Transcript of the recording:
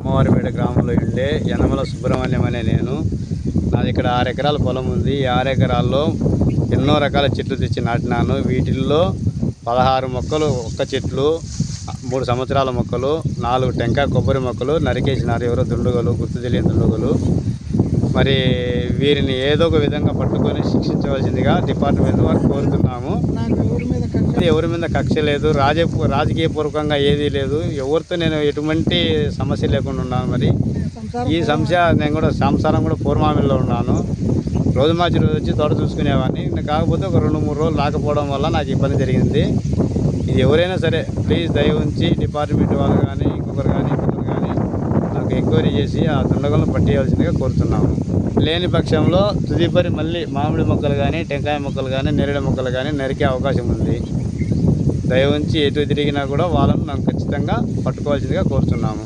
అమ్మవారిపేట గ్రామంలో ఉండే యనమల సుబ్రహ్మణ్యం అనే నేను. నాది ఇక్కడ 6 ఎకరాల పొలం ఉంది. ఈ 6 ఎకరాల్లో ఎన్నో రకాల చెట్లు తెచ్చి నాటినాను. వీటిల్లో 16 మొక్కలు ఒక్క చెట్లు, 3 సంవత్సరాల మొక్కలు, 4 టెంకాయ కొబ్బరి మొక్కలు నరికేసినారు ఎవరో దుండుగలు, గుర్తు తెలియని దుండుగలు. మరి వీరిని ఏదో ఒక విధంగా పట్టుకొని శిక్షించవలసిందిగా డిపార్ట్మెంట్ వారు కోరుతున్నాము. ఎవరి మీద కక్ష లేదు, రాజకీయపూర్వకంగా ఏదీ లేదు. ఎవరితో నేను ఎటువంటి సమస్య లేకుండా ఉన్నాను. మరి ఈ సమస్య నేను కూడా సంసారం కూడా పూర్వమామిల్లో ఉన్నాను. రోజు మార్చి రోజు వచ్చి తోట చూసుకునేవాడిని. కాకపోతే ఒక 2-3 రోజులు రాకపోవడం వల్ల నాకు ఇబ్బంది జరిగింది. ఇది ఎవరైనా సరే ప్లీజ్ దయ ఉంచి డిపార్ట్మెంట్ వాళ్ళు కానీ ఇంకొకరు కానీ నాకు ఎంక్వైరీ చేసి ఆ దుండగులను పట్టేయాల్సిందిగా కోరుతున్నాము. లేని పక్షంలో తుదిపరి మళ్ళీ మామిడి మొక్కలు కానీ, టెంకాయ మొక్కలు కానీ, నేరేడు మొక్కలు కానీ నరికే అవకాశం ఉంది. దయ ఉంచి ఎటు తిరిగినా కూడా వాళ్ళను నాకు ఖచ్చితంగా పట్టుకోవాల్సిందిగా కోరుతున్నాము.